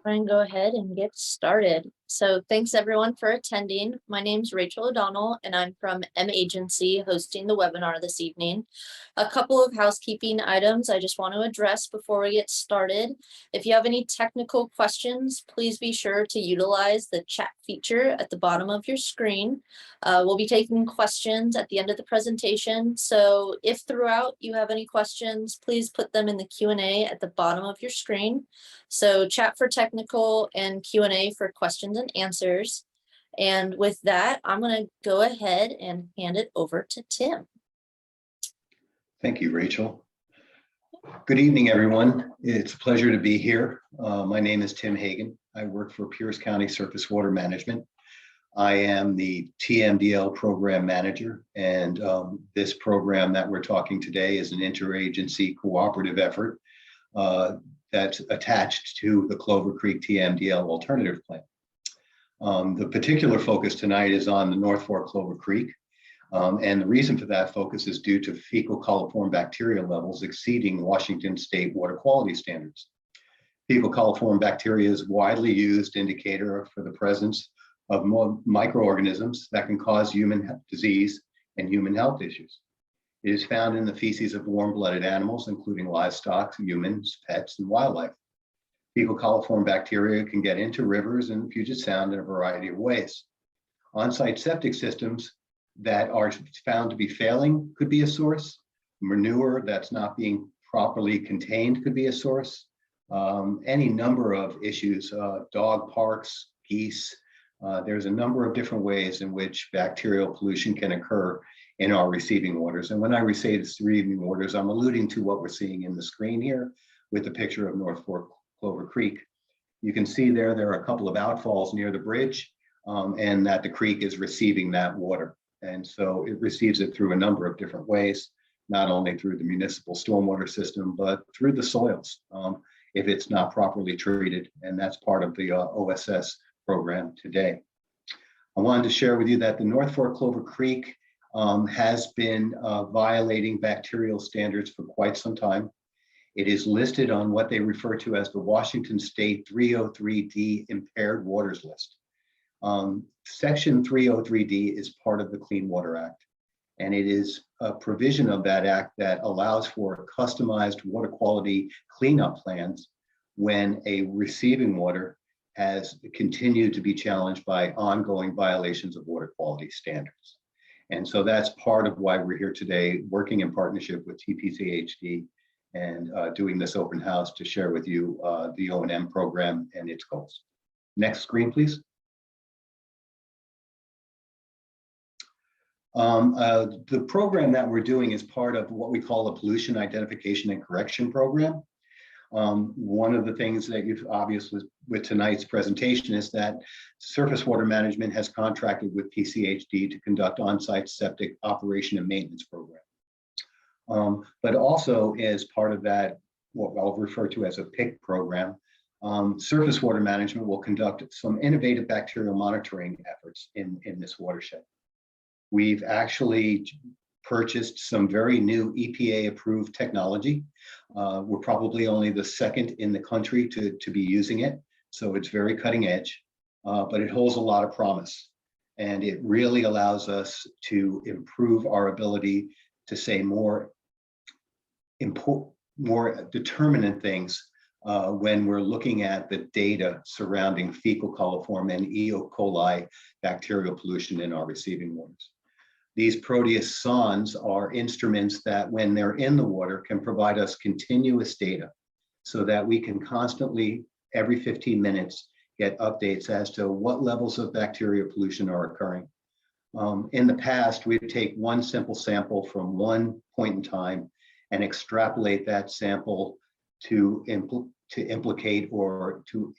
And go ahead and get started. So thanks everyone for attending. My name's Rachel O'Donnell and I'm from M Agency hosting the webinar this evening. A couple of housekeeping items I just want to address before we get started. If you have any technical questions, please be sure to utilize the chat feature at the bottom of your screen. We'll be taking questions at the end of the presentation. So if throughout you have any questions, please put them in the Q&A at the bottom of your screen. So chat for technical and Q&A for questions and answers. And with that, I'm going to go ahead and hand it over to Tim. Thank you, Rachel. Good evening, everyone. It's a pleasure to be here. My name is Tim Hagan. I work for Pierce County Surface Water Management. I am the TMDL program manager, and this program that we're talking today is an interagency cooperative effort that's attached to the Clover Creek TMDL alternative plan. The particular focus tonight is on the North Fork Clover Creek. And the reason for that focus is due to fecal coliform bacteria levels exceeding Washington state water quality standards. Fecal coliform bacteria is a widely used indicator for the presence of microorganisms that can cause human disease and human health issues. It is found in the feces of warm-blooded animals, including livestock, humans, pets, and wildlife. Fecal coliform bacteria can get into rivers and Puget Sound in a variety of ways. On-site septic systems that are found to be failing could be a source. Manure that's not being properly contained could be a source. Any number of issues, dog parks, geese. There's a number of different ways in which bacterial pollution can occur in our receiving waters. And when I say receiving waters, I'm alluding to what we're seeing in the screen here with the picture of North Fork Clover Creek. You can see there are a couple of outfalls near the bridge and that the creek is receiving that water. And so it receives it through a number of different ways, not only through the municipal stormwater system, but through the soils if it's not properly treated. And that's part of the OSS program today. I wanted to share with you that the North Fork Clover Creek has been violating bacterial standards for quite some time. It is listed on what they refer to as the Washington State 303D Impaired Waters List. Section 303D is part of the Clean Water Act, and it is a provision of that act that allows for customized water quality cleanup plans when a receiving water has continued to be challenged by ongoing violations of water quality standards. And so that's part of why we're here today, working in partnership with TPCHD and doing this open house to share with you the O&M program and its goals. Next screen, please. The program that we're doing is part of what we call a pollution identification and correction program. One of the things that you've obviously with tonight's presentation is that Surface Water Management has contracted with PCHD to conduct on-site septic operation and maintenance program. But also as part of that, what I'll refer to as a PIC program, Surface Water Management will conduct some innovative bacterial monitoring efforts in this watershed. We've actually purchased some very new EPA-approved technology. We're probably only the second in the country to be using it, so it's very cutting edge, but it holds a lot of promise. And it really allows us to improve our ability to say more determinant things when we're looking at the data surrounding fecal coliform and E. coli bacterial pollution in our receiving waters. These Proteus sondes are instruments that when they're in the water can provide us continuous data so that we can constantly, every 15 minutes, get updates as to what levels of bacterial pollution are occurring. In the past, we'd take one simple sample from one point in time and extrapolate that sample to implicate or to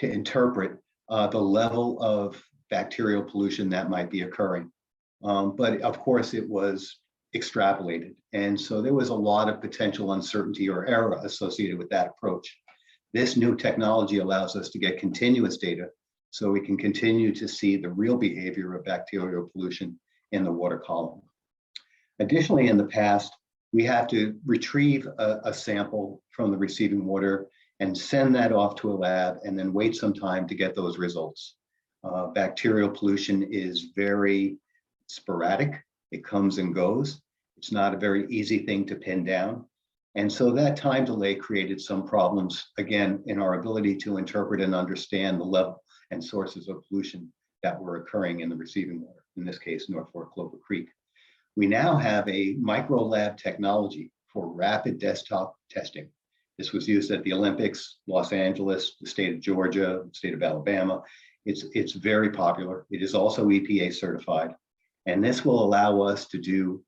interpret the level of bacterial pollution that might be occurring. But of course it was extrapolated. And so there was a lot of potential uncertainty or error associated with that approach. This new technology allows us to get continuous data so we can continue to see the real behavior of bacterial pollution in the water column. Additionally, in the past, we have to retrieve a sample from the receiving water and send that off to a lab and then wait some time to get those results. Bacterial pollution is very sporadic. It comes and goes. It's not a very easy thing to pin down. And so that time delay created some problems, again, in our ability to interpret and understand the level and sources of pollution that were occurring in the receiving water, in this case, North Fork Clover Creek. We now have a micro lab technology for rapid desktop testing. This was used at the Olympics, Los Angeles, the state of Georgia, the state of Alabama. It's very popular. It is also EPA certified. And this will allow us to do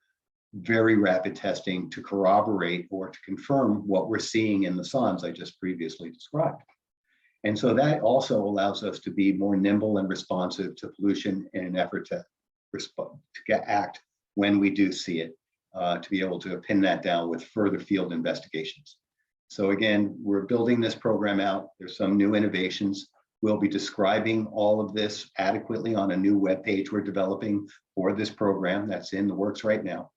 very rapid testing to corroborate or to confirm what we're seeing in the sondes I just previously described. And so that also allows us to be more nimble and responsive to pollution in an effort to respond, to act when we do see it, to be able to pin that down with further field investigations. So again, we're building this program out. There's some new innovations. We'll be describing all of this adequately on a new webpage we're developing for this program that's in the works right now.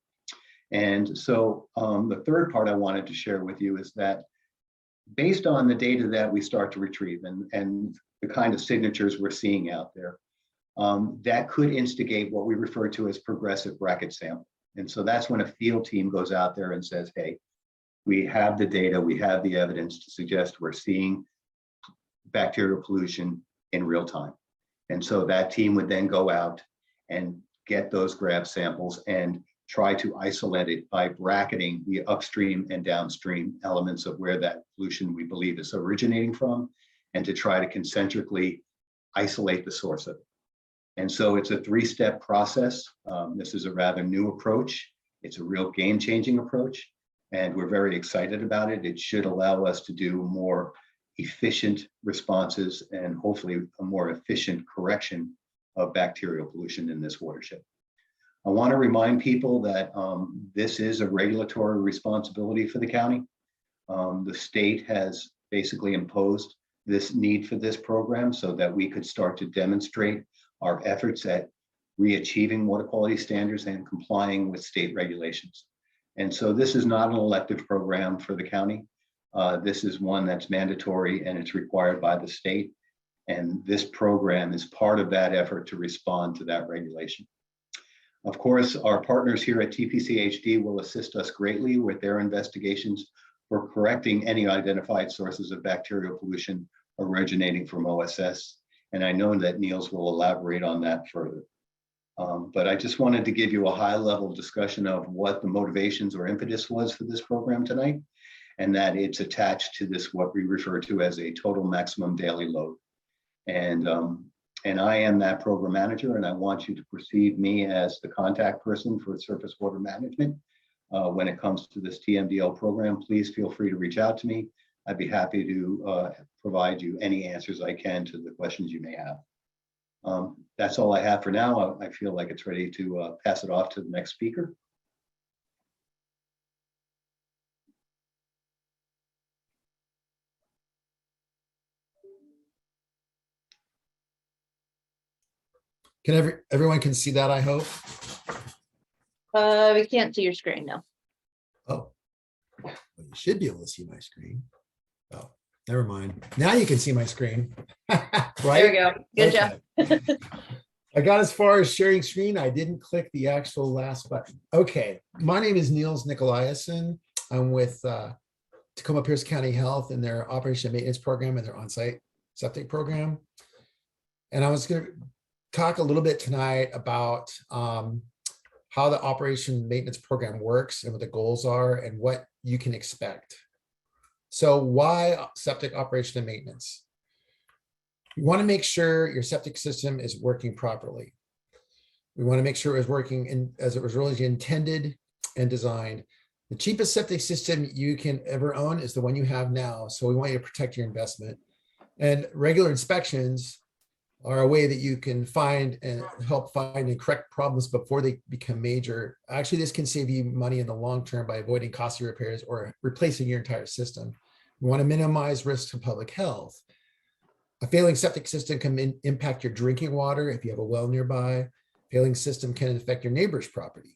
And so the third part I wanted to share with you is that based on the data that we start to retrieve and the kind of signatures we're seeing out there, that could instigate what we refer to as progressive bracket sample. And so that's when a field team goes out there and says, hey, we have the data, we have the evidence to suggest we're seeing bacterial pollution in real time. And so that team would then go out and get those grab samples and try to isolate it by bracketing the upstream and downstream elements of where that pollution we believe is originating from, and to try to concentrically isolate the source of it. And so it's a three-step process. This is a rather new approach. It's a real game-changing approach, and we're very excited about it. It should allow us to do more efficient responses and hopefully a more efficient correction of bacterial pollution in this watershed. I want to remind people that this is a regulatory responsibility for the county. The state has basically imposed this need for this program so that we could start to demonstrate our efforts at re-achieving water quality standards and complying with state regulations. And so this is not an elective program for the county. This is one that's mandatory and it's required by the state. And this program is part of that effort to respond to that regulation. Of course, our partners here at TPCHD will assist us greatly with their investigations for correcting any identified sources of bacterial pollution originating from OSS. And I know that Niels will elaborate on that further. But I just wanted to give you a high-level discussion of what the motivations or impetus was for this program tonight, and that it's attached to this, what we refer to as a total maximum daily load. And I am that program manager, and I want you to perceive me as the contact person for surface water management. When it comes to this TMDL program, please feel free to reach out to me. I'd be happy to provide you any answers I can to the questions you may have. That's all I have for now. I feel like it's ready to pass it off to the next speaker. Can everyone can see that, I hope? We can't see your screen now. Oh, well, you should be able to see my screen. Oh, never mind. Now you can see my screen. Right? There we go. Good job. I got as far as sharing screen. I didn't click the actual last button. Okay, my name is Niels Nicolaisen. I'm with Tacoma-Pierce County Health and their operation and maintenance program and their on-site septic program. And I was going to talk a little bit tonight about how the operation maintenance program works and what the goals are and what you can expect. So why septic operation and maintenance? You want to make sure your septic system is working properly. We want to make sure it was working as it was really intended and designed. The cheapest septic system you can ever own is the one you have now. So we want you to protect your investment. And regular inspections are a way that you can find and help find and correct problems before they become major. Actually, this can save you money in the long term by avoiding costly repairs or replacing your entire system. We want to minimize risk to public health. A failing septic system can impact your drinking water if you have a well nearby. Failing system can affect your neighbor's property.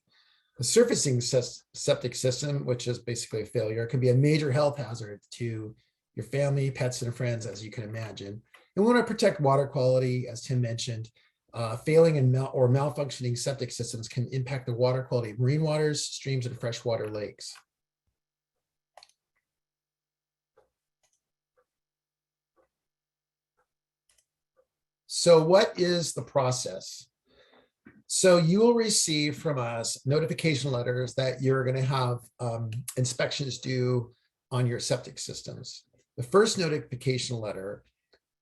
A surfacing septic system, which is basically a failure, can be a major health hazard to your family, pets, and friends, as you can imagine. And we want to protect water quality, as Tim mentioned. Failing and or malfunctioning septic systems can impact the water quality of marine waters, streams, and freshwater lakes. So what is the process? So you will receive from us notification letters that you're going to have inspections due on your septic systems. The first notification letter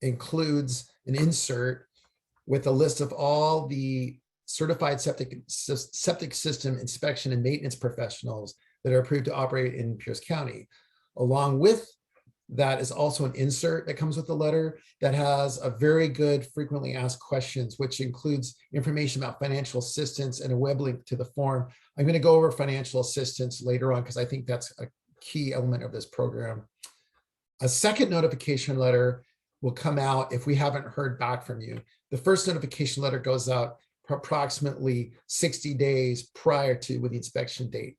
includes an insert with a list of all the certified septic system inspection and maintenance professionals that are approved to operate in Pierce County. Along with that is also an insert that comes with the letter that has a very good frequently asked questions, which includes information about financial assistance and a web link to the form. I'm going to go over financial assistance later on because I think that's a key element of this program. A second notification letter will come out if we haven't heard back from you. The first notification letter goes out approximately 60 days prior to the inspection date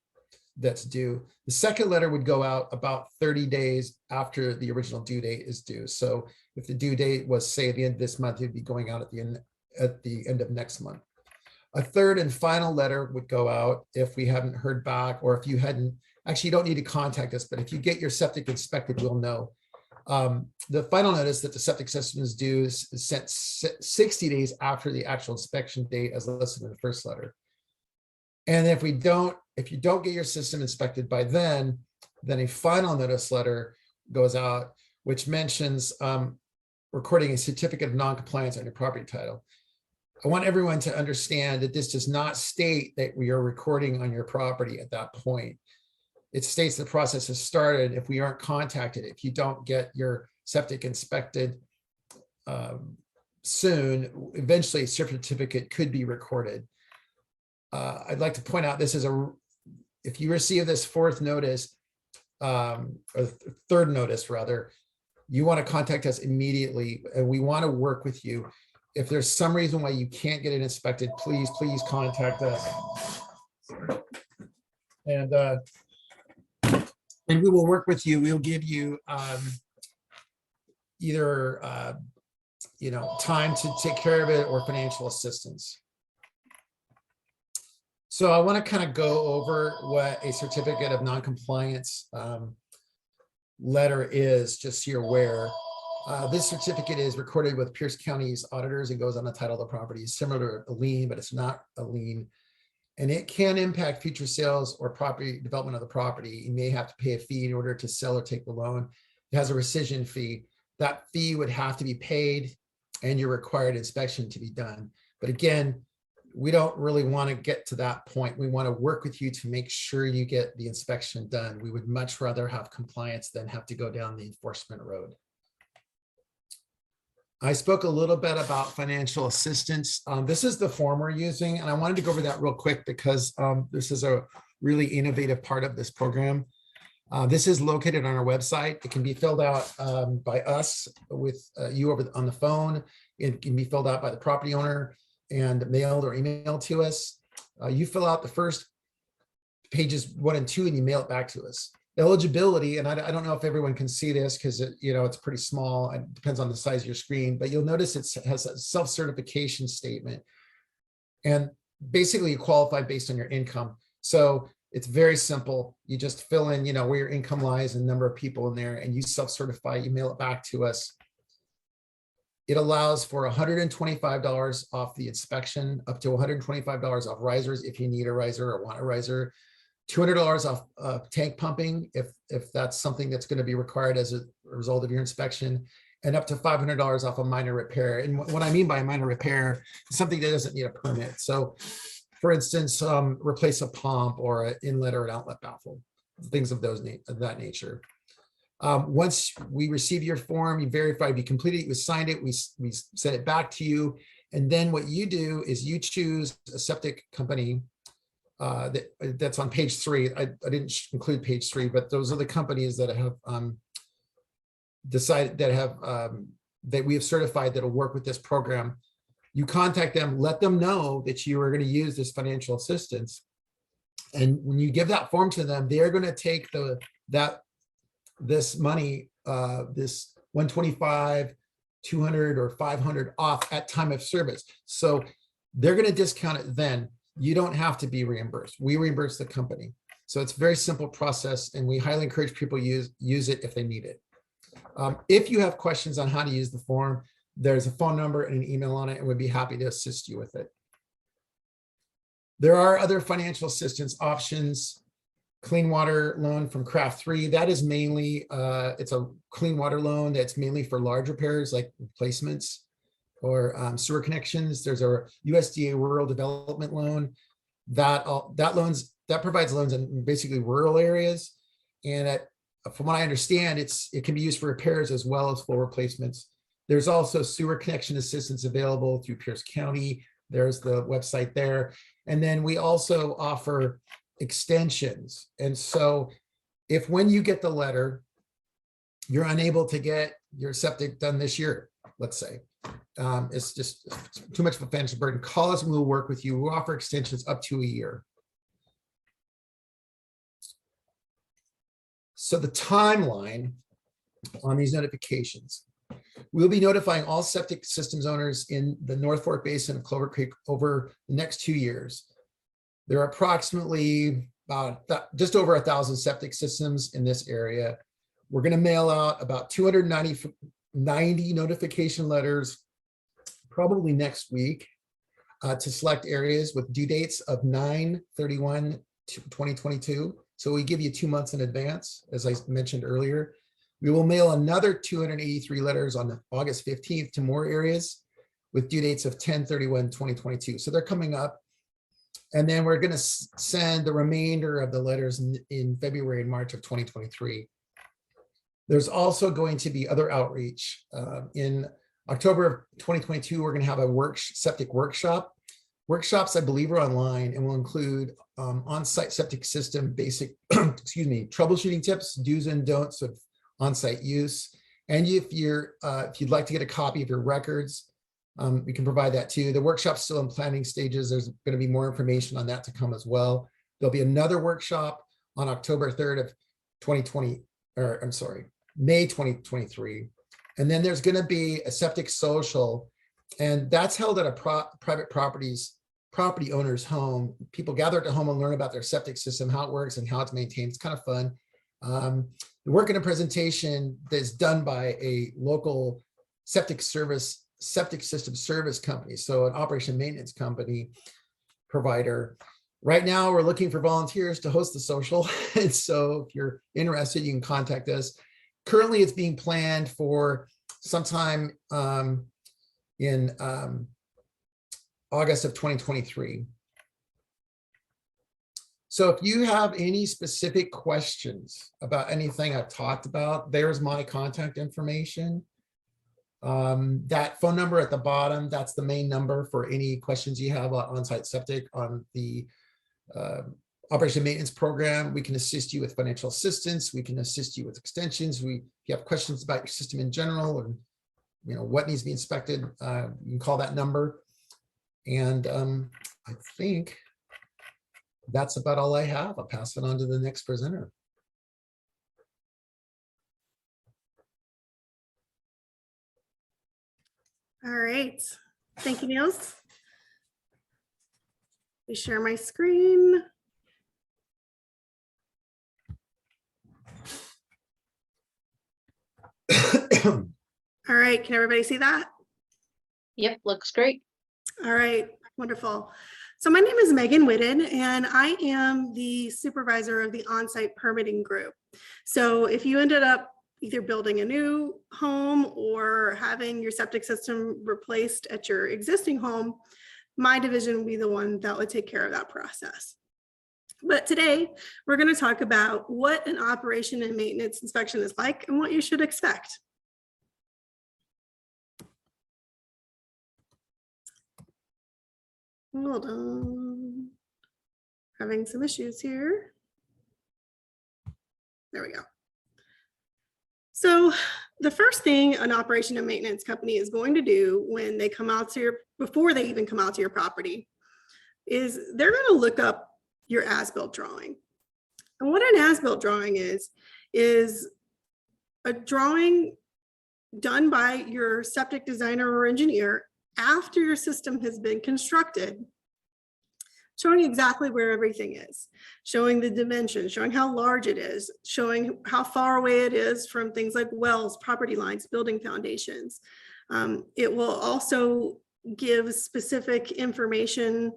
that's due. The second letter would go out about 30 days after the original due date is due. So if the due date was, say, at the end of this month, it'd be going out at the end of next month. A third and final letter would go out if we haven't heard back, or if you hadn't, actually you don't need to contact us, but if you get your septic inspected, we'll know. The final notice that the septic system is due is sent 60 days after the actual inspection date as listed in the first letter. And if you don't get your system inspected by then a final notice letter goes out, which mentions recording a certificate of non-compliance on your property title. I want everyone to understand that this does not state that we are recording on your property at that point. It states the process has started if we aren't contacted. If you don't get your septic inspected soon, eventually a certificate could be recorded. I'd like to point out this is if you receive this fourth notice, or third notice rather, you want to contact us immediately, and we want to work with you. If there's some reason why you can't get it inspected, please contact us. And we will work with you. We'll give you either time to take care of it or financial assistance. So I want to kind of go over what a certificate of non-compliance letter is, just so you're aware. This certificate is recorded with Pierce County's auditors and goes on the title of the property. It's similar to a lien, but it's not a lien. And it can impact future sales or property development of the property. You may have to pay a fee in order to sell or take the loan. It has a rescission fee. That fee would have to be paid and your required inspection to be done. But again, we don't really want to get to that point. We want to work with you to make sure you get the inspection done. We would much rather have compliance than have to go down the enforcement road. I spoke a little bit about financial assistance. This is the form we're using, and I wanted to go over that real quick because this is a really innovative part of this program. This is located on our website. It can be filled out by us with you over on the phone. It can be filled out by the property owner and mailed or emailed to us. You fill out the first pages 1 and 2 and you mail it back to us. Eligibility, and I don't know if everyone can see this because it's pretty small. It depends on the size of your screen, but you'll notice it has a self-certification statement. And basically you qualify based on your income. So it's very simple. You just fill in, where your income lies and number of people in there, and you self-certify, you mail it back to us. It allows for $125 off the inspection, up to $125 off risers if you need a riser or want a riser, $200 off tank pumping if that's something that's going to be required as a result of your inspection, and up to $500 off a minor repair. And what I mean by a minor repair is something that doesn't need a permit. So for instance, replace a pump or an inlet or an outlet baffle, things of that nature. Once we receive your form, you verify, you completed it, we signed it, we send it back to you. And then what you do is you choose a septic company that's on page 3. I didn't include page 3, but those are the companies that have decided that we have certified that'll work with this program. You contact them, let them know that you are going to use this financial assistance. And when you give that form to them, they're going to take this money this 125, 200 or 500 off at time of service. So they're going to discount it then. You don't have to be reimbursed. We reimburse the company. So it's a very simple process, and we highly encourage people use it if they need it. If you have questions on how to use the form, there's a phone number and an email on it, and we'd be happy to assist you with it. There are other financial assistance options. Clean water loan from Craft 3. That is mainly, it's a clean water loan that's mainly for large repairs like replacements or sewer connections. There's a USDA rural development loan that provides loans in basically rural areas. And from what I understand, it can be used for repairs as well as full replacements. There's also sewer connection assistance available through Pierce County. There's the website there. And then we also offer extensions. And so if when you get the letter, you're unable to get your septic done this year, let's say, it's just too much of a financial burden, call us and we'll work with you. We offer extensions up to a year. So the timeline on these notifications, we'll be notifying all septic systems owners in the North Fork Basin of Clover Creek over the next 2 years. There are approximately just over 1,000 septic systems in this area. We're going to mail out about 290 notification letters probably next week to select areas with due dates of 9/31/2022. So we give you 2 months in advance, as I mentioned earlier. We will mail another 283 letters on August 15th to more areas with due dates of 10/31/2022. So they're coming up. And then we're going to send the remainder of the letters in February and March of 2023. There's also going to be other outreach. In October of 2022, we're going to have a septic workshop. Workshops, I believe, are online and will include on-site septic system basic, troubleshooting tips, do's and don'ts of on-site use. And if you'd like to get a copy of your records, we can provide that too. The workshop's still in planning stages. There's going to be more information on that to come as well. There'll be another workshop on October 3rd of 2020, or I'm sorry, May 2023. And then there's going to be a septic social, and that's held at a private property owner's home. People gather at the home and learn about their septic system, how it works and how it's maintained. It's kind of fun. The work in a presentation that's done by a local septic system service company, so an operation maintenance company provider. Right now, we're looking for volunteers to host the social. And so if you're interested, you can contact us. Currently, it's being planned for sometime in August of 2023. So if you have any specific questions about anything I've talked about, there's my contact information. That phone number at the bottom, that's the main number for any questions you have on on-site septic on the operation maintenance program. We can assist you with financial assistance. We can assist you with extensions. If you have questions about your system in general, or what needs to be inspected, you can call that number. And I think that's about all I have. I'll pass it on to the next presenter. All right, thank you, Niels. Let me share my screen. All right, can everybody see that? Yep, looks great. All right, wonderful. So my name is Megan Whitten, and I am the supervisor of the on-site permitting group. So if you ended up either building a new home or having your septic system replaced at your existing home, my division would be the one that would take care of that process. But today we're going to talk about what an operation and maintenance inspection is like and what you should expect. Hold on, having some issues here. There we go. So the first thing an operation and maintenance company is going to do when they come out to before they even come out to your property, is they're going to look up your as-built drawing. And what an as-built drawing is a drawing done by your septic designer or engineer after your system has been constructed, showing exactly where everything is, showing the dimensions, showing how large it is, showing how far away it is from things like wells, property lines, building foundations. It will also give specific information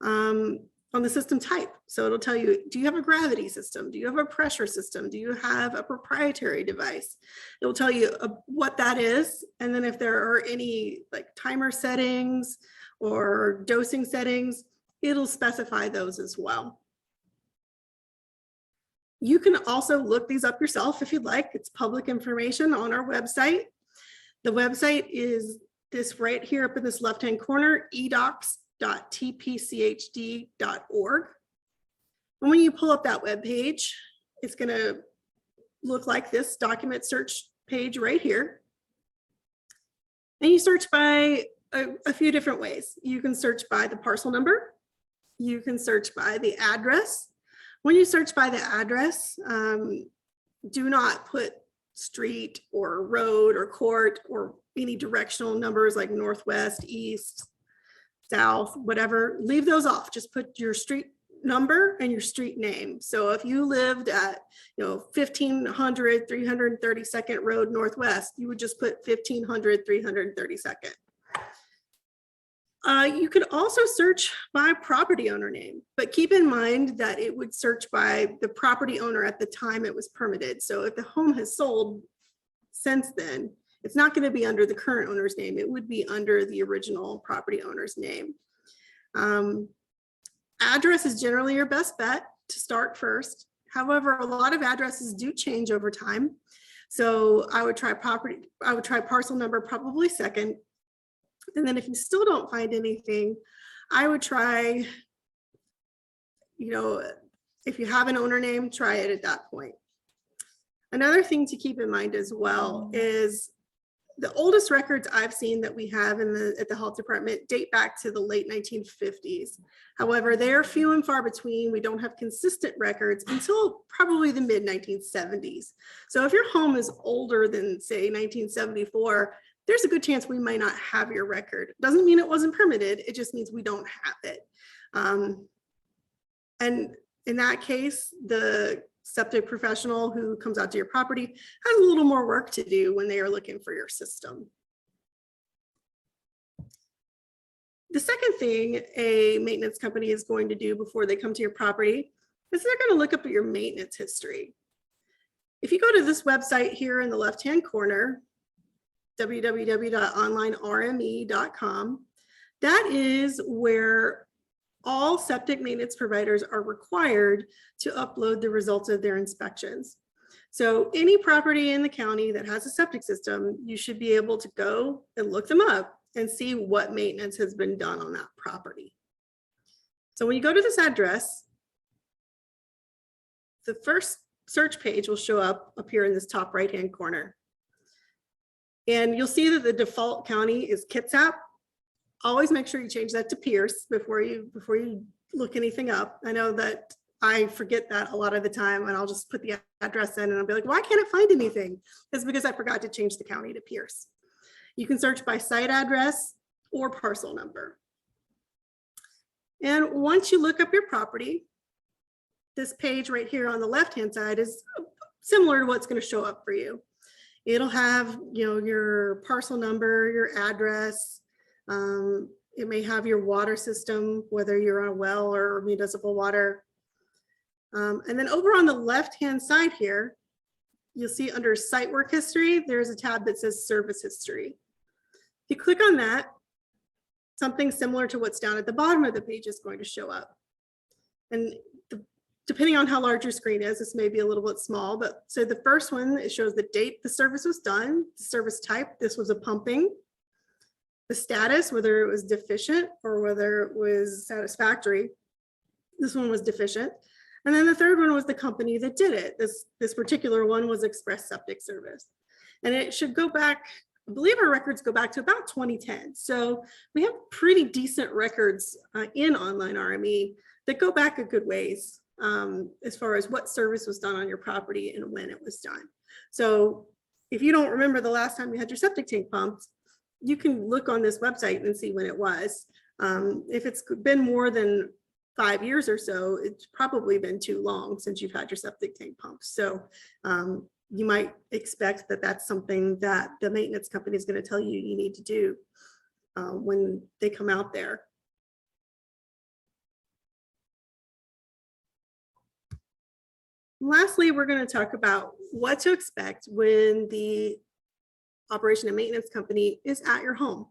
on the system type. So it'll tell you, do you have a gravity system? Do you have a pressure system? Do you have a proprietary device? It'll tell you what that is. And then if there are any like timer settings or dosing settings, it'll specify those as well. You can also look these up yourself if you'd like. It's public information on our website. The website is this right here up in this left-hand corner, edocs.tpchd.org. And when you pull up that web page, it's going to look like this document search page right here. And you search by a few different ways. You can search by the parcel number. You can search by the address. When you search by the address, do not put street or road or court or any directional numbers like northwest, east, south, whatever. Leave those off. Just put your street number and your street name. So if you lived at 1500 332nd Road Northwest, you would just put 1500 332nd. You could also search by property owner name, but keep in mind that it would search by the property owner at the time it was permitted. So if the home has sold since then, it's not going to be under the current owner's name. It would be under the original property owner's name. Address is generally your best bet to start first. However, a lot of addresses do change over time. So I would try parcel number probably second. And then if you still don't find anything, I would try, if you have an owner name, try it at that point. Another thing to keep in mind as well is the oldest records I've seen that we have at the health department date back to the late 1950s. However, they are few and far between. We don't have consistent records until probably the mid 1970s. So if your home is older than say 1974, there's a good chance we might not have your record. Doesn't mean it wasn't permitted. It just means we don't have it. And in that case, the septic professional who comes out to your property has a little more work to do when they are looking for your system. The second thing a maintenance company is going to do before they come to your property is they're going to look up at your maintenance history. If you go to this website here in the left-hand corner, www.onlinerme.com, that is where all septic maintenance providers are required to upload the results of their inspections. So any property in the county that has a septic system, you should be able to go and look them up and see what maintenance has been done on that property. So when you go to this address, the first search page will show up here in this top right-hand corner. And you'll see that the default county is Kitsap. Always make sure you change that to Pierce before you look anything up. I know that I forget that a lot of the time, and I'll just put the address in and I'll be like, why can't it find anything? It's because I forgot to change the county to Pierce. You can search by site address or parcel number. And once you look up your property, this page right here on the left-hand side is similar to what's going to show up for you. It'll have, your parcel number, your address. It may have your water system, whether you're on a well or municipal water. And then over on the left-hand side here, you'll see under site work history, there's a tab that says service history. If you click on that, something similar to what's down at the bottom of the page is going to show up. And depending on how large your screen is, this may be a little bit small, but so the first one, it shows the date the service was done, the service type, this was a pumping, the status, whether it was deficient or whether it was satisfactory. This one was deficient. And then the third one was the company that did it. This particular one was Express Septic Service. And it should go back, I believe our records go back to about 2010. So we have pretty decent records in Online RME that go back a good ways. As far as what service was done on your property and when it was done. So if you don't remember the last time you had your septic tank pumped, you can look on this website and see when it was. If it's been more than 5 years or so, it's probably been too long since you've had your septic tank pumped. So you might expect that that's something that the maintenance company is going to tell you you need to do when they come out there. Lastly, we're going to talk about what to expect when the operation and maintenance company is at your home.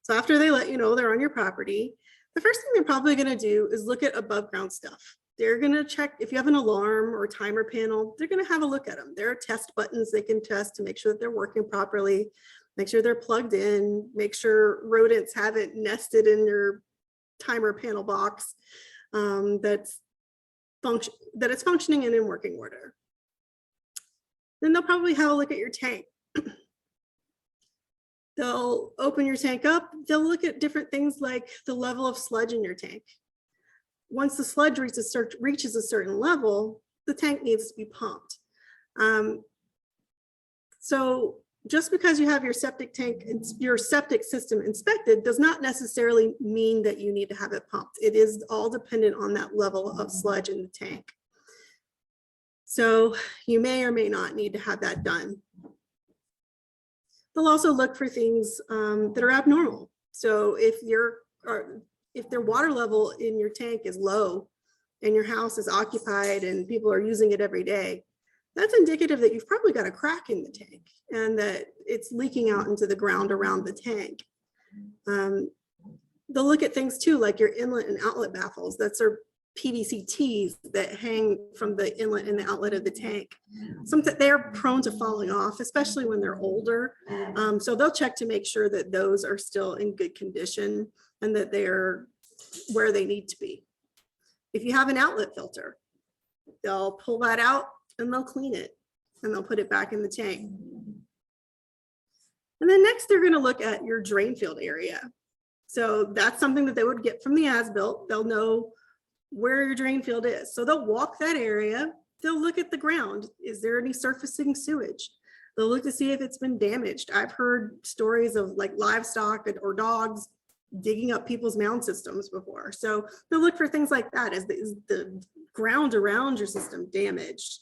So after they let you know they're on your property, the first thing they're probably going to do is look at above ground stuff. They're going to check if you have an alarm or timer panel, they're going to have a look at them. There are test buttons they can test to make sure that they're working properly, make sure they're plugged in, make sure rodents haven't nested in your timer panel box, that it's functioning and in working order. Then they'll probably have a look at your tank. They'll open your tank up. They'll look at different things like the level of sludge in your tank. Once the sludge reaches a certain level, the tank needs to be pumped. So just because you have your septic tank, your septic system inspected does not necessarily mean that you need to have it pumped. It is all dependent on that level of sludge in the tank. So you may or may not need to have that done. They'll also look for things that are abnormal. So if their water level in your tank is low and your house is occupied and people are using it every day, that's indicative that you've probably got a crack in the tank and that it's leaking out into the ground around the tank. They'll look at things too, like your inlet and outlet baffles. That's our PVC tees that hang from the inlet and the outlet of the tank. Sometimes they're prone to falling off, especially when they're older. So they'll check to make sure that those are still in good condition and that they're where they need to be. If you have an outlet filter, they'll pull that out and they'll clean it and they'll put it back in the tank. And then next they're going to look at your drain field area. So that's something that they would get from the as-built. They'll know where your drain field is. So they'll walk that area. They'll look at the ground. Is there any surfacing sewage? They'll look to see if it's been damaged. I've heard stories of like livestock or dogs digging up people's mound systems before. So they'll look for things like that. Is the ground around your system damaged?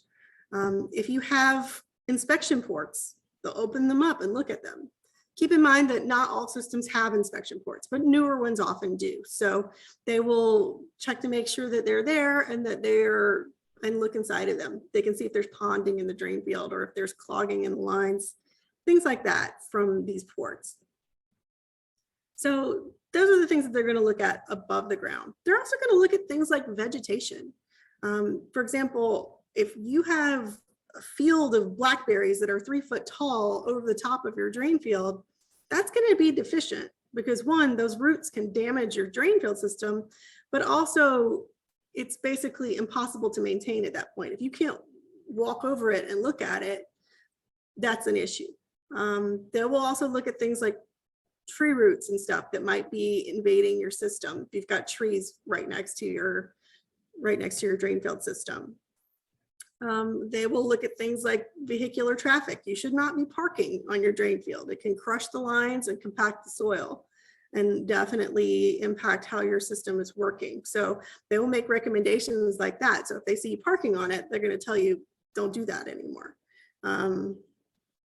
If you have inspection ports, they'll open them up and look at them. Keep in mind that not all systems have inspection ports, but newer ones often do. So they will check to make sure that they're there and that and look inside of them. They can see if there's ponding in the drain field or if there's clogging in the lines, things like that from these ports. So those are the things that they're going to look at above the ground. They're also going to look at things like vegetation. For example, if you have a field of blackberries that are 3 foot tall over the top of your drain field, that's going to be deficient because one, those roots can damage your drain field system, but also it's basically impossible to maintain at that point. If you can't walk over it and look at it, that's an issue. They will also look at things like tree roots and stuff that might be invading your system. If you've got trees right next to your drain field system. They will look at things like vehicular traffic. You should not be parking on your drain field. It can crush the lines and compact the soil and definitely impact how your system is working. So they will make recommendations like that. So if they see you parking on it, they're going to tell you, don't do that anymore.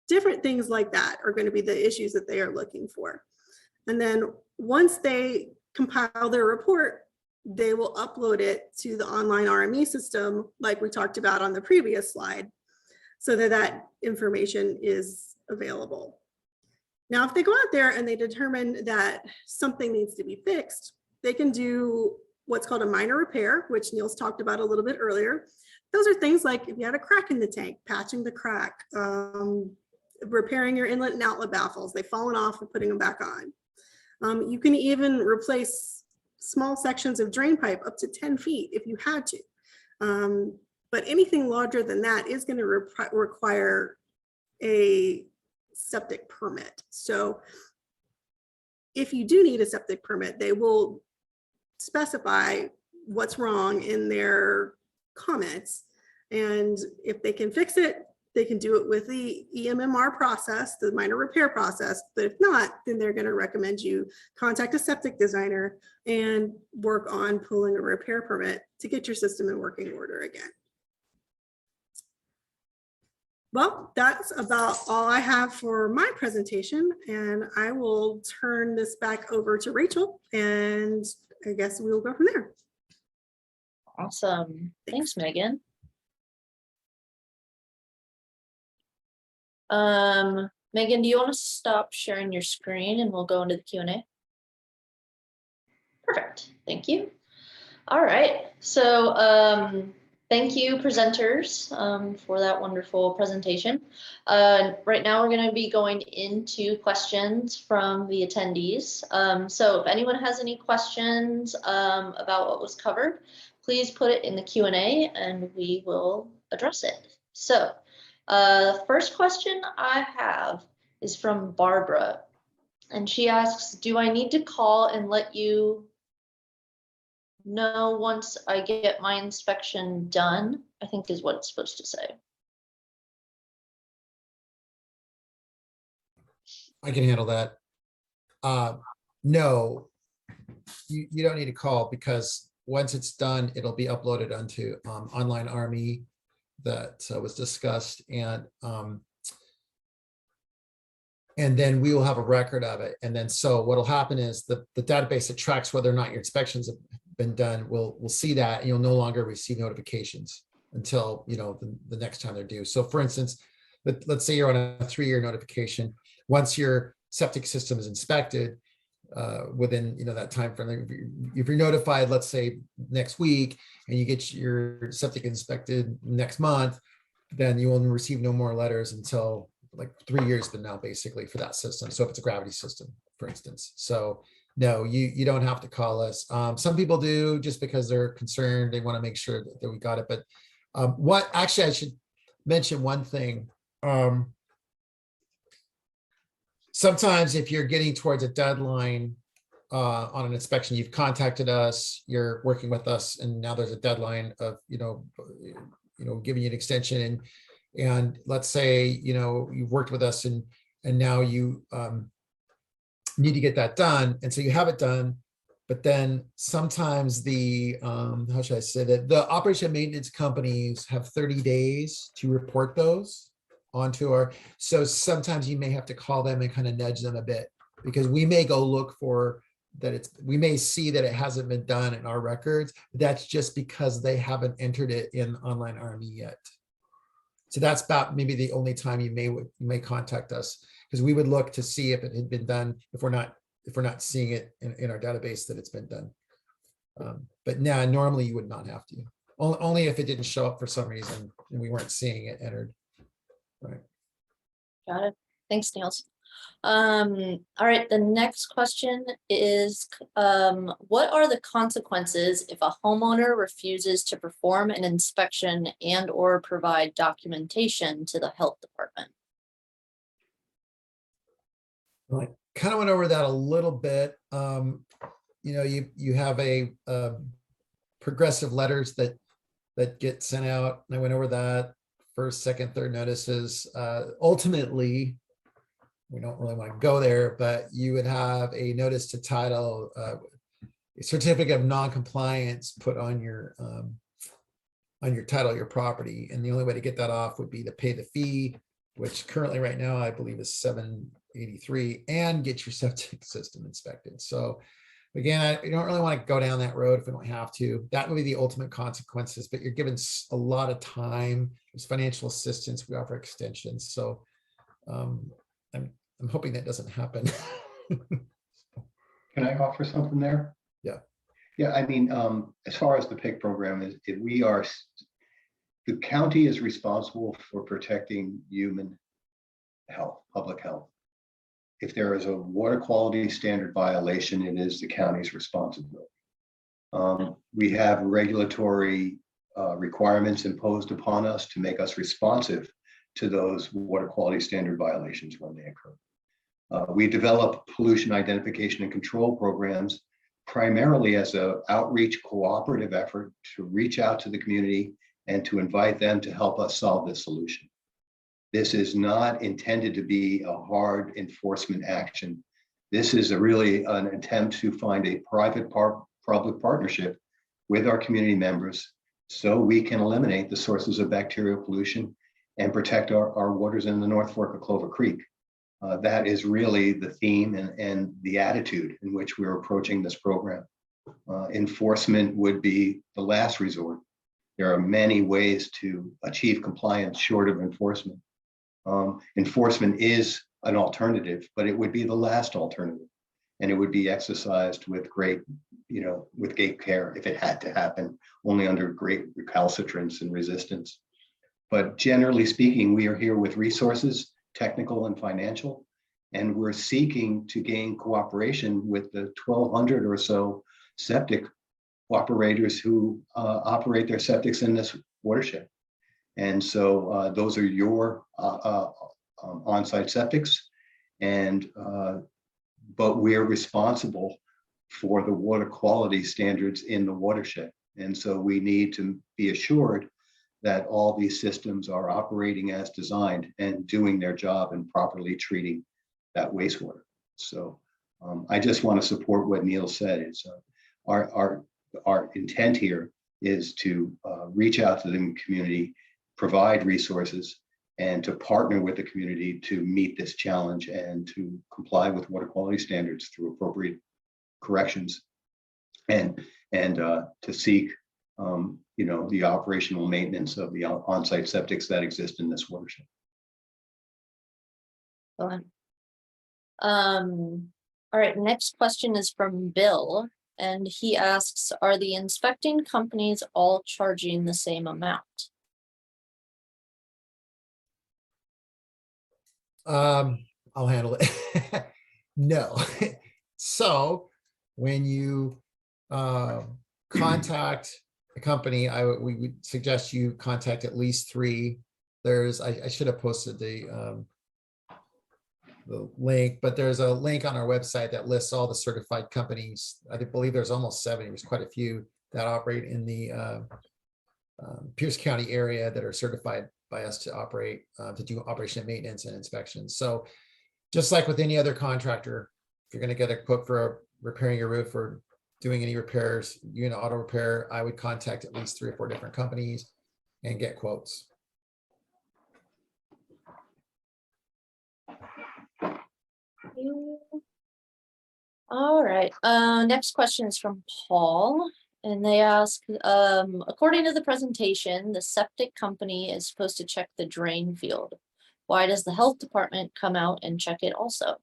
Different things like that are going to be the issues that they are looking for. And then once they compile their report, they will upload it to the online RME system, like we talked about on the previous slide, so that that information is available. Now, if they go out there and they determine that something needs to be fixed, they can do what's called a minor repair, which Niels talked about a little bit earlier. Those are things like if you had a crack in the tank, patching the crack, repairing your inlet and outlet baffles, they've fallen off and putting them back on. You can even replace small sections of drain pipe up to 10 feet if you had to. But anything larger than that is going to require a septic permit. So if you do need a septic permit, they will specify what's wrong in their comments. And if they can fix it, they can do it with the EMMR process, the minor repair process. But if not, then they're going to recommend you contact a septic designer and work on pulling a repair permit to get your system in working order again. Well, that's about all I have for my presentation, and I will turn this back over to Rachel, and I guess we will go from there. Awesome. Thanks, Megan. Megan, do you want to stop sharing your screen and we'll go into the Q&A? Perfect. Thank you. All right. So thank you, presenters, for that wonderful presentation. Right now, we're going to be going into questions from the attendees. So if anyone has any questions about what was covered, please put it in the Q&A and we will address it. So the first question I have is from Barbara, and she asks, do I need to call and let you know once I get my inspection done? I think is what it's supposed to say. I can handle that. No, you don't need to call, because once it's done, it'll be uploaded onto Online Army that was discussed, and then we will have a record of it. And then so what'll happen is the database that tracks whether or not your inspections have been done will see that, and you'll no longer receive notifications until the next time they're due. So for instance, let's say you're on a 3-year notification. Once your septic system is inspected within that time frame, if you're notified, let's say next week, and you get your septic inspected next month, then you will receive no more letters until like 3 years from now, basically, for that system. So if it's a gravity system, for instance. So no, you don't have to call us. Some people do, just because they're concerned, they want to make sure that we got it. But actually, I should mention one thing. Sometimes if you're getting towards a deadline on an inspection, you've contacted us, you're working with us, and now there's a deadline of giving you an extension, and let's say you've worked with us and now you need to get that done, and so you have it done, but then sometimes the how should I say that, the operation and maintenance companies have 30 days to report those onto our, so sometimes you may have to call them and kind of nudge them a bit, because we may go look for that, we may see that it hasn't been done in our records. That's just because they haven't entered it in Online Army yet. So that's about maybe the only time you may contact us, because we would look to see if it had been done, if we're not seeing it in our database that it's been done. But now normally you would not have to, only if it didn't show up for some reason and we weren't seeing it entered. Right. Got it. Thanks, Niels. All right, the next question is, what are the consequences if a homeowner refuses to perform an inspection and or provide documentation to the health department? I kind of went over that a little bit. You have a progressive letters that get sent out, and I went over that. First, second, third notices. Ultimately, we don't really want to go there, but you would have a notice to title, a certificate of non-compliance put on your title of your property, and the only way to get that off would be to pay the fee, which currently right now I believe is $783, and get your septic system inspected. So again, I don't really want to go down that road if we don't have to. That would be the ultimate consequences, but you're given a lot of time. There's financial assistance. We offer extensions. So I'm hoping that doesn't happen. Can I offer something there? Yeah. Yeah, I mean, as far as the PIC program is, the county is responsible for protecting human health, public health. If there is a water quality standard violation, it is the county's responsibility. We have regulatory requirements imposed upon us to make us responsive to those water quality standard violations when they occur. We develop pollution identification and control programs primarily as an outreach cooperative effort to reach out to the community and to invite them to help us solve this solution. This is not intended to be a hard enforcement action. This is really an attempt to find a public partnership with our community members so we can eliminate the sources of bacterial pollution and protect our waters in the North Fork of Clover Creek. That is really the theme and the attitude in which we're approaching this program. Enforcement would be the last resort. There are many ways to achieve compliance short of enforcement. Enforcement is an alternative, but it would be the last alternative. And it would be exercised with great care if it had to happen, only under great recalcitrance and resistance. But generally speaking, we are here with resources, technical and financial, and we're seeking to gain cooperation with the 1,200 or so septic operators who operate their septics in this watershed. And so those are your on-site septics, but we're responsible for the water quality standards in the watershed. And so we need to be assured that all these systems are operating as designed and doing their job and properly treating that wastewater. So I just want to support what Neil said. It's our intent here is to reach out to the community, provide resources, and to partner with the community to meet this challenge and to comply with water quality standards through appropriate corrections, and to seek the operational maintenance of the on-site septics that exist in this watershed. All right, next question is from Bill, and he asks, are the inspecting companies all charging the same amount? I'll handle it. No. So when you contact a company, we would suggest you contact at least 3. I should have posted the link, but there's a link on our website that lists all the certified companies. I believe there's almost 70. There's quite a few that operate in the Pierce County area that are certified by us to operate, to do operation and maintenance and inspections. So just like with any other contractor, if you're going to get a quote for repairing your roof or doing any repairs, auto repair, I would contact at least 3 or 4 different companies and get quotes. All right, next question is from Paul, and they ask, according to the presentation, the septic company is supposed to check the drain field. Why does the health department come out and check it also?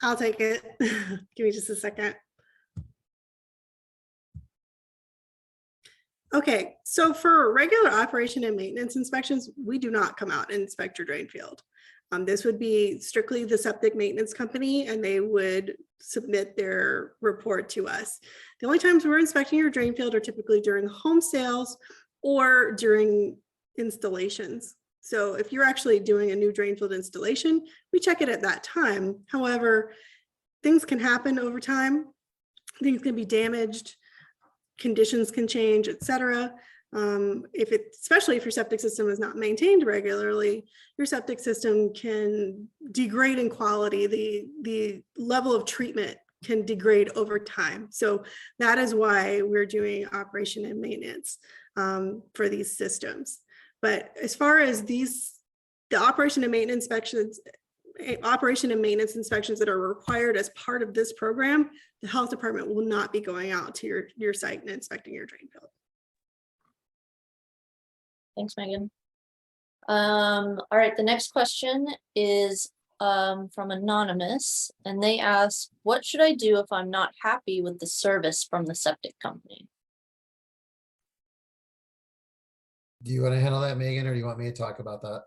I'll take it. Give me just a second. Okay, so for regular operation and maintenance inspections, we do not come out and inspect your drain field. This would be strictly the septic maintenance company, and they would submit their report to us. The only times we're inspecting your drain field are typically during home sales or during installations. So if you're actually doing a new drain field installation, we check it at that time. However, things can happen over time. Things can be damaged, conditions can change, etc. Especially if your septic system is not maintained regularly, your septic system can degrade in quality. The level of treatment can degrade over time. So that is why we're doing operation and maintenance for these systems. But as far as the operation and maintenance inspections that are required as part of this program, the health department will not be going out to your site and inspecting your drain field. Thanks, Megan. All right, the next question is from Anonymous, and they ask, what should I do if I'm not happy with the service from the septic company? Do you want to handle that, Megan, or do you want me to talk about that?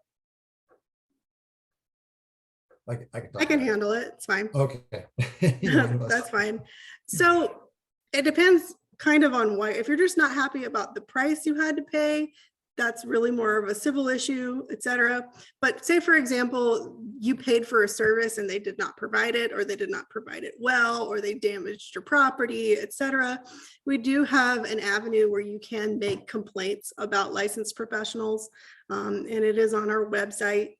I can handle it. It's fine. Okay. That's fine. So it depends kind of on why. If you're just not happy about the price you had to pay, that's really more of a civil issue, et cetera. But say, for example, you paid for a service and they did not provide it, or they did not provide it well, or they damaged your property, et cetera. We do have an avenue where you can make complaints about licensed professionals, and it is on our website.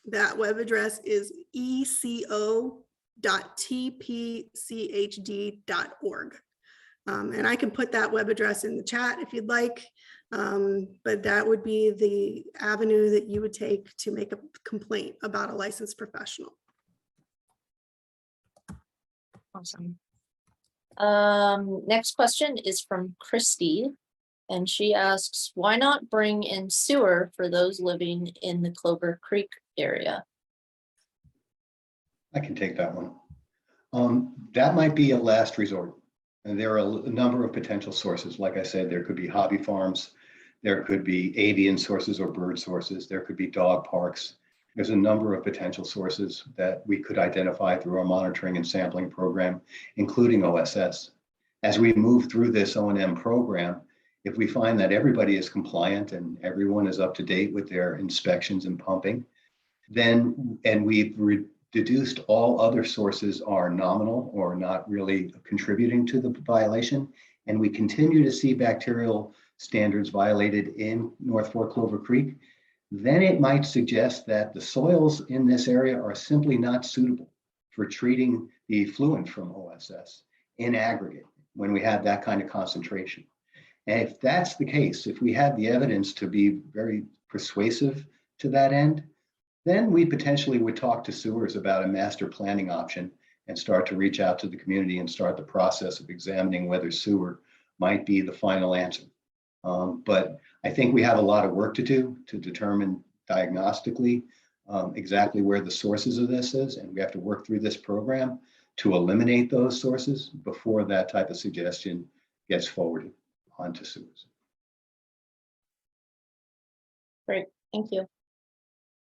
That web address is eco.tpchd.org. And I can put that web address in the chat if you'd like. But that would be the avenue that you would take to make a complaint about a licensed professional. Awesome. Next question is from Christy, and she asks, why not bring in sewer for those living in the Clover Creek area? I can take that one. That might be a last resort. And there are a number of potential sources. Like I said, there could be hobby farms, there could be avian sources or bird sources, there could be dog parks. There's a number of potential sources that we could identify through our monitoring and sampling program, including OSS. As we move through this O&M program, if we find that everybody is compliant and everyone is up to date with their inspections and pumping, then, and we've deduced all other sources are nominal or not really contributing to the violation, and we continue to see bacterial standards violated in North Fork Clover Creek, then it might suggest that the soils in this area are simply not suitable for treating the effluent from OSS in aggregate when we have that kind of concentration. And if that's the case, if we have the evidence to be very persuasive to that end, then we potentially would talk to sewers about a master planning option and start to reach out to the community and start the process of examining whether sewer might be the final answer. But I think we have a lot of work to do to determine diagnostically exactly where the sources of this is, and we have to work through this program to eliminate those sources before that type of suggestion gets forwarded onto sewers. Great, thank you.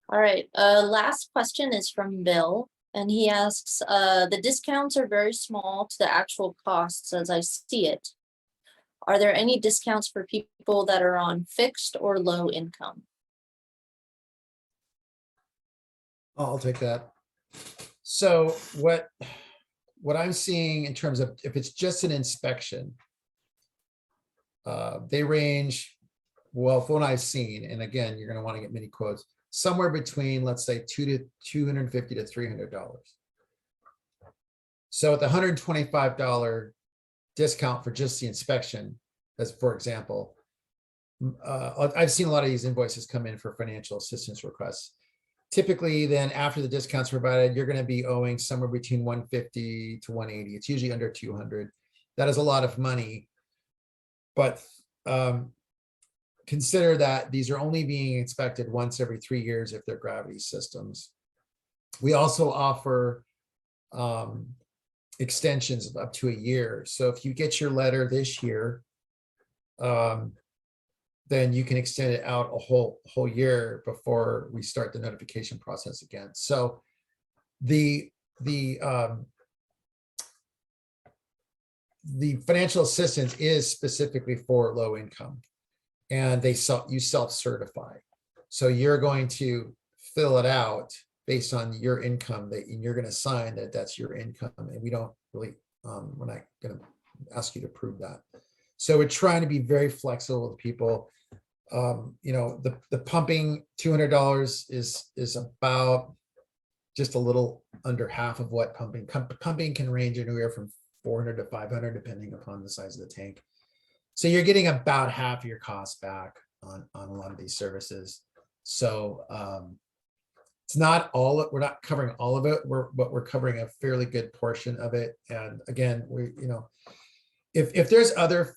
All right, last question is from Bill, and he asks, the discounts are very small to the actual costs as I see it. Are there any discounts for people that are on fixed or low income? I'll take that. So what I'm seeing in terms of if it's just an inspection, they range, well, from what I've seen, and again, you're going to want to get many quotes, somewhere between, let's say, $250 to $300. So at the $125 discount for just the inspection, as for example, I've seen a lot of these invoices come in for financial assistance requests. Typically, then after the discounts provided, you're going to be owing somewhere between $150 to $180. It's usually under $200. That is a lot of money, but consider that these are only being inspected once every 3 years if they're gravity systems. We also offer extensions of up to a year. So if you get your letter this year, then you can extend it out a whole year before we start the notification process again. So the financial assistance is specifically for low income, and you self-certify. So you're going to fill it out based on your income, and you're going to sign that that's your income. And we don't really, we're not going to ask you to prove that. So we're trying to be very flexible with people. You know, the pumping $200 is about just a little under half of what pumping can range anywhere from $400 to $500, depending upon the size of the tank. So you're getting about half your cost back on a lot of these services. So it's not all, we're not covering all of it, but we're covering a fairly good portion of it. And again, you know, if there's other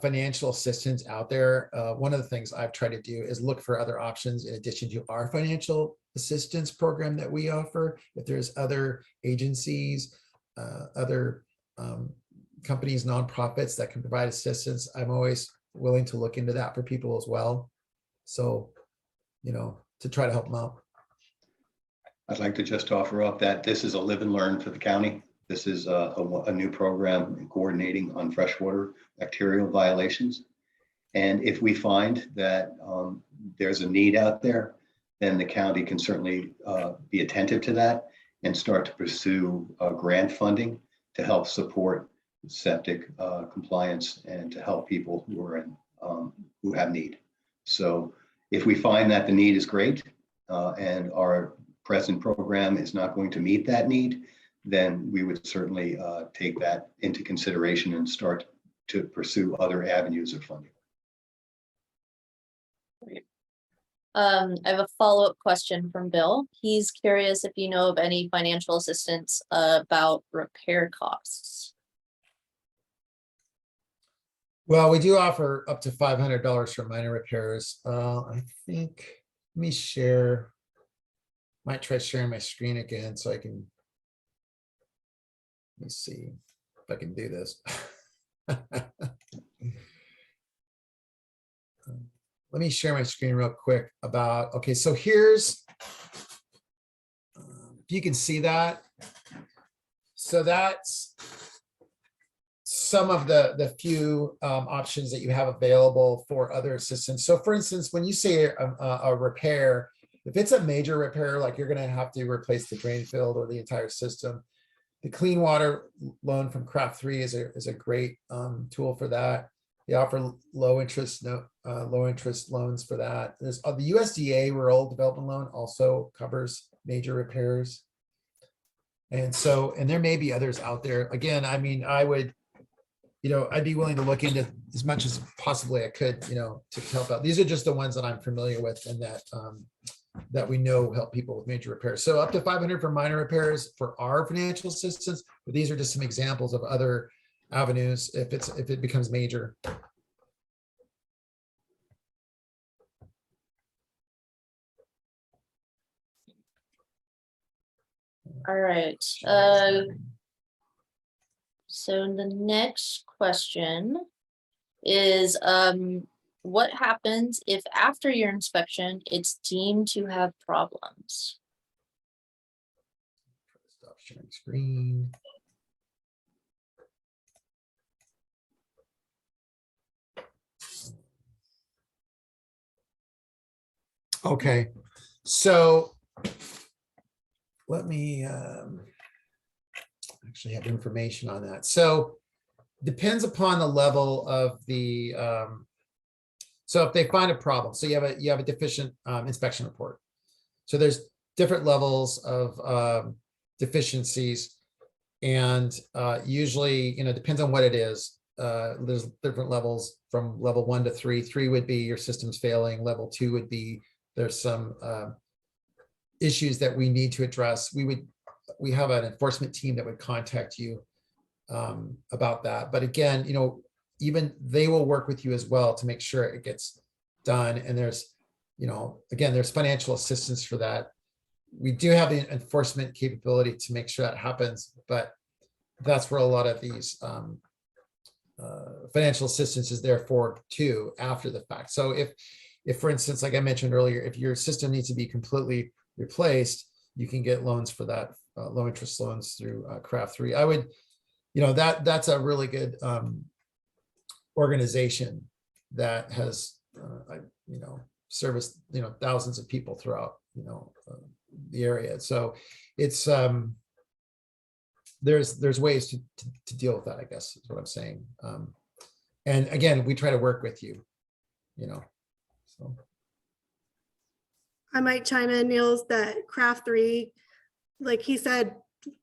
financial assistance out there, one of the things I've tried to do is look for other options in addition to our financial assistance program that we offer. If there's other agencies, other companies, nonprofits that can provide assistance, I'm always willing to look into that for people as well. So, you know, to try to help them out. I'd like to just offer up that this is a live and learn for the county. This is a new program coordinating on freshwater bacterial violations. And if we find that there's a need out there, then the county can certainly be attentive to that and start to pursue grant funding to help support septic compliance and to help people who are in who have need. So if we find that the need is great and our present program is not going to meet that need, then we would certainly take that into consideration and start to pursue other avenues of funding. I have a follow-up question from Bill. He's curious if you know of any financial assistance about repair costs. Well, we do offer up to $500 for minor repairs. I think, let me share, might try sharing my screen again so I can, let me see if I can do this. Let me share my screen real quick about, okay, so here's, if you can see that. So that's some of the few options that you have available for other assistance. So for instance, when you say a repair, if it's a major repair, like you're gonna have to replace the drain field or the entire system, the clean water loan from Craft 3 is a great tool for that. They offer low interest loans for that. There's the USDA Rural Development Loan also covers major repairs. And so, and there may be others out there. Again, I mean, I would, I'd be willing to look into as much as possibly I could, to help out. These are just the ones that I'm familiar with and that we know help people with major repairs. So up to 500 for minor repairs for our financial assistance, but these are just some examples of other avenues if it becomes major. All right. So the next question is, what happens if after your inspection, it's deemed to have problems? Stop sharing screen. Okay, so let me actually have information on that. So depends upon the level of the, so if they find a problem, so you have a deficient inspection report. So there's different levels of deficiencies, and usually, depends on what it is. There's different levels from level 1 to 3. 3 would be your system's failing. Level 2 would be there's some issues that we need to address. We have an enforcement team that would contact you about that. But again, even they will work with you as well to make sure it gets done. And there's, again, there's financial assistance for that. We do have the enforcement capability to make sure that happens, but that's where a lot of these financial assistance is there for too after the fact. So if for instance, like I mentioned earlier, if your system needs to be completely replaced, you can get loans for that, low interest loans through Craft 3. I would, that's a really good organization that has, serviced, thousands of people throughout, the area. So it's, there's ways to deal with that, I guess is what I'm saying. And again, we try to work with you, so. I might chime in, Niels, that Craft 3, like he said,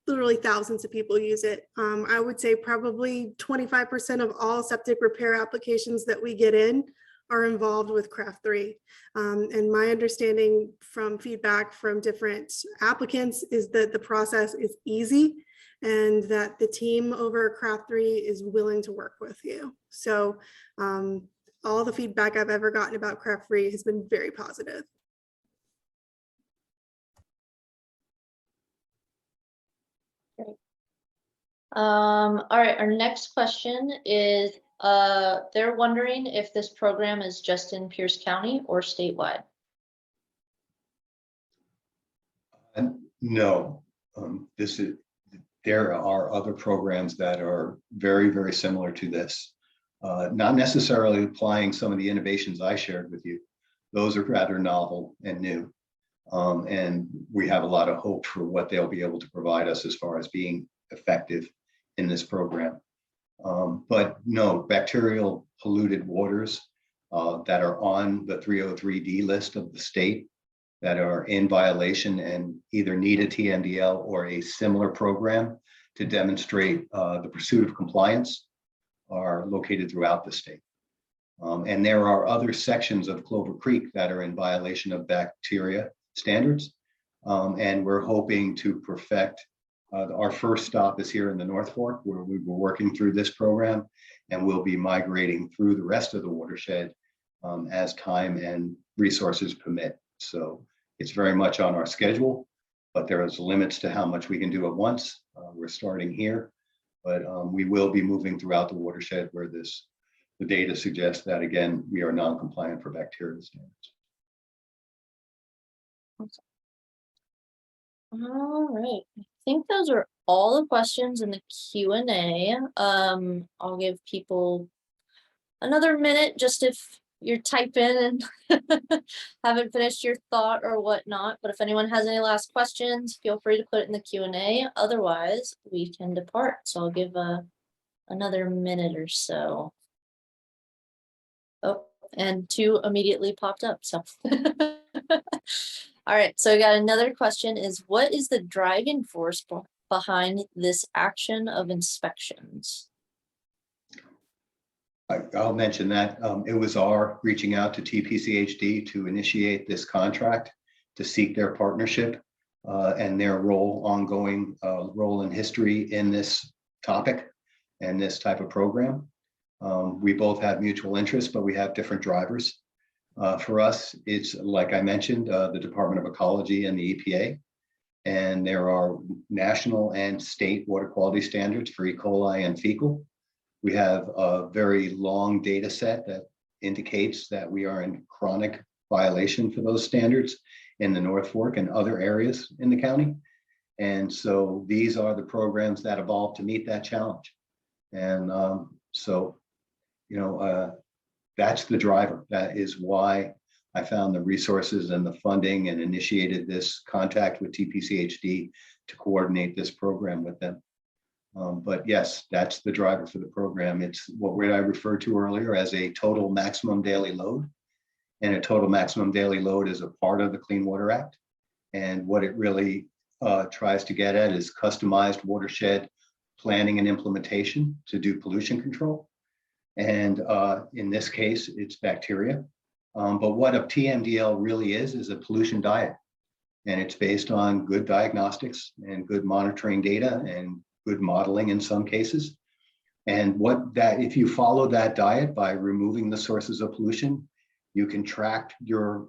literally thousands of people use it. I would say probably 25% of all septic repair applications that we get in are involved with Craft 3. And my understanding from feedback from different applicants is that the process is easy and that the team over Craft 3 is willing to work with you. So all the feedback I've ever gotten about Craft 3 has been very positive. All right, our next question is, they're wondering if this program is just in Pierce County or statewide. No, there are other programs that are very, very similar to this. not necessarily applying some of the innovations I shared with you. Those are rather novel and new. And we have a lot of hope for what they'll be able to provide us as far as being effective in this program. But no, bacterial polluted waters that are on the 303D list of the state that are in violation and either need a TMDL or a similar program to demonstrate the pursuit of compliance are located throughout the state. And there are other sections of Clover Creek that are in violation of bacteria standards. And we're hoping to perfect, our first stop is here in the North Fork, where we were working through this program, and we'll be migrating through the rest of the watershed as time and resources permit. So it's very much on our schedule, but there is limits to how much we can do at once. We're starting here, but we will be moving throughout the watershed where the data suggests that, again, we are non-compliant for bacterial standards. All right, I think those are all the questions in the Q&A. I'll give people another minute just if you're typing and haven't finished your thought or whatnot. But if anyone has any last questions, feel free to put it in the Q&A. Otherwise, we can depart. So I'll give another minute or so. Oh, and 2 immediately popped up. So, all right. So I got another question: is what is the driving force behind this action of inspections? I'll mention that it was our reaching out to TPCHD to initiate this contract to seek their partnership and their ongoing role in history in this topic and this type of program. We both have mutual interests, but we have different drivers. For us, it's like I mentioned, the Department of Ecology and the EPA, and there are national and state water quality standards for E. coli and fecal. We have a very long data set that indicates that we are in chronic violation for those standards in the North Fork and other areas in the county. And so these are the programs that evolved to meet that challenge. And so, you know, that's the driver. That is why I found the resources and the funding and initiated this contact with TPCHD to coordinate this program with them. But yes, that's the driver for the program. It's what I referred to earlier as a total maximum daily load. And a total maximum daily load is a part of the Clean Water Act. And what it really tries to get at is customized watershed planning and implementation to do pollution control. And in this case, it's bacteria. But what a TMDL really is a pollution diet. And it's based on good diagnostics and good monitoring data and good modeling in some cases. And if you follow that diet by removing the sources of pollution, you can track your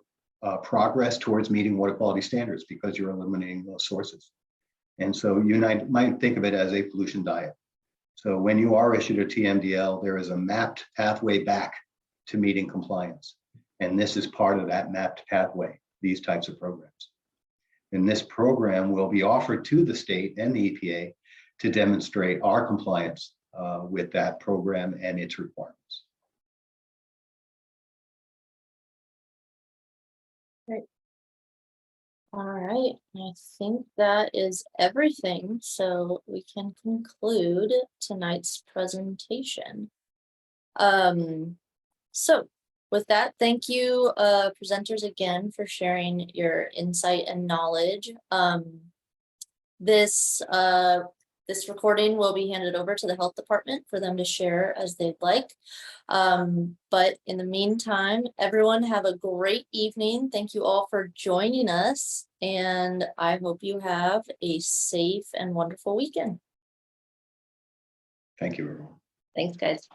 progress towards meeting water quality standards because you're eliminating those sources. And so you might think of it as a pollution diet. So when you are issued a TMDL, there is a mapped pathway back to meeting compliance. And this is part of that mapped pathway, these types of programs. And this program will be offered to the state and the EPA to demonstrate our compliance with that program and its requirements. Great. All right, I think that is everything. So we can conclude tonight's presentation. So with that, thank you, presenters, again for sharing your insight and knowledge. This recording will be handed over to the health department for them to share as they'd like. But in the meantime, everyone have a great evening. Thank you all for joining us, and I hope you have a safe and wonderful weekend. Thank you, everyone. Thanks, guys.